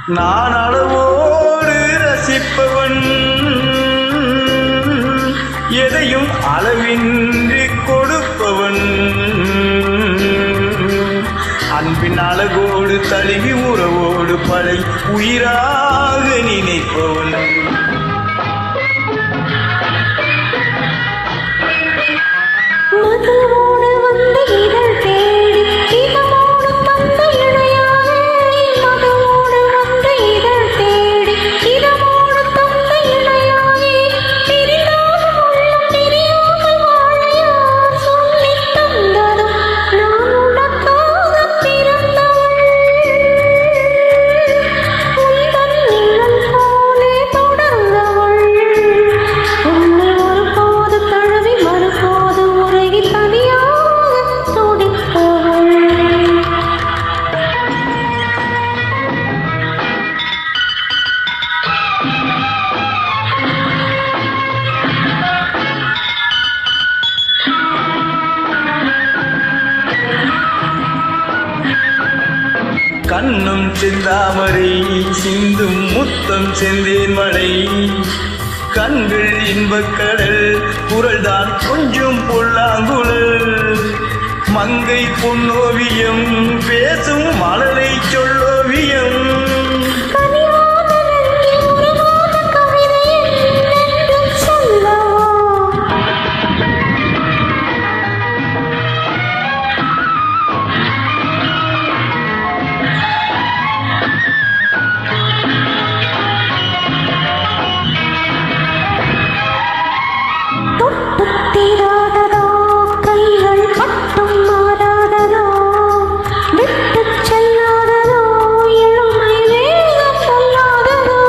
நான் அளவோடு ரசிப்பவன், எதையும் அளவின்றி கொடுப்பவன், அன்பின் அழகோடு தழுவி உறவோடு பழை உயிராக நினைப்பவன். மதுவோடு வந்து இதழ் தேடி இதமோடு தந்த இணையாய், மதுவோடு வந்து இதழ் தேடி இதமோடு தந்த இணையாய், பிரிந்தாலும் உள்ளம் பிரியாமல் வாழ யார் சொல்லித் தந்ததும் நான் உனக்காக பிறந்தவள். உந்தன் நிழல் போலே தொடர்ந்தவள், உன்னை ஒருபோது தழுவி மறுபோது உருகி தனியாக துடிப்பவள். கண்ணும் செந்தாமரை சிந்தும் முத்தம் செந்தேன் மழை, கண்கள் இன்பக்கடல் குரல்தான் கொஞ்சம் பொல்லாங்குழல், மங்கை பொன்னோவியம் பேசும் மலரை சொல்லோவியம். கனிவான நெஞ்சில் உருவான கவிதை என்னென்று சொல்லவா? தொட்டுத் தீராததோ கைகள் மட்டும் மாறாததோ, விட்டுச் செல்லாததோ இளமை வேகம் கொள்ளாததோ,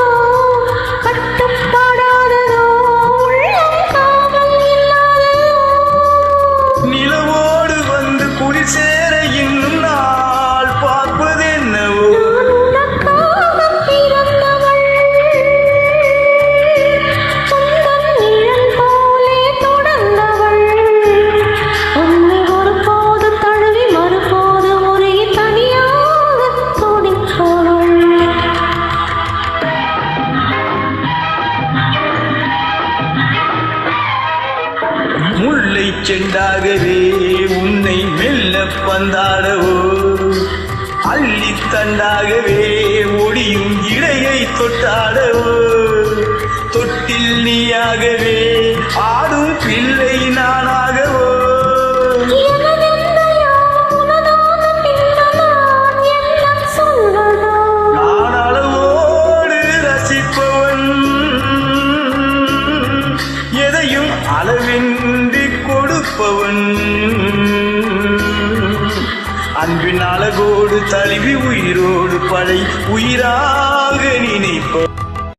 கட்டுப்படாததோ உள்ளம் காவல் இல்லாததோ. நிலவோடு வந்து குடி சேர இன்னும் நாள் பார்ப்பதென்னவோ. நான் உனக்காக பிறந்தவள், உந்தன் நிழல் போலே தொடர்ந்தவள், உன்னை ஒருபோது தழுவி மறுபோது உருகி தனியாக துடிப்பவள். முல்லை செண்டாகவே உன்னை மெல்ல பந்தாடவோ, அள்ளித் தண்டாகவே ஒடியும் இடையை தொட்டாடவோ, தொட்டில் நீயாகவே ஆடும் பிள்ளை நானாகவோ. எனதெந்தையோ உனதான பின்பு நான் என்ன சொல்வதோ? நான் அளவோடு ரசிப்பவன், எதையும் அளவின்றி கொடுப்பவன், அன்பின் அழகோடு தழுவி உயிரோடு பழை உயிராக நினைப்பவன்.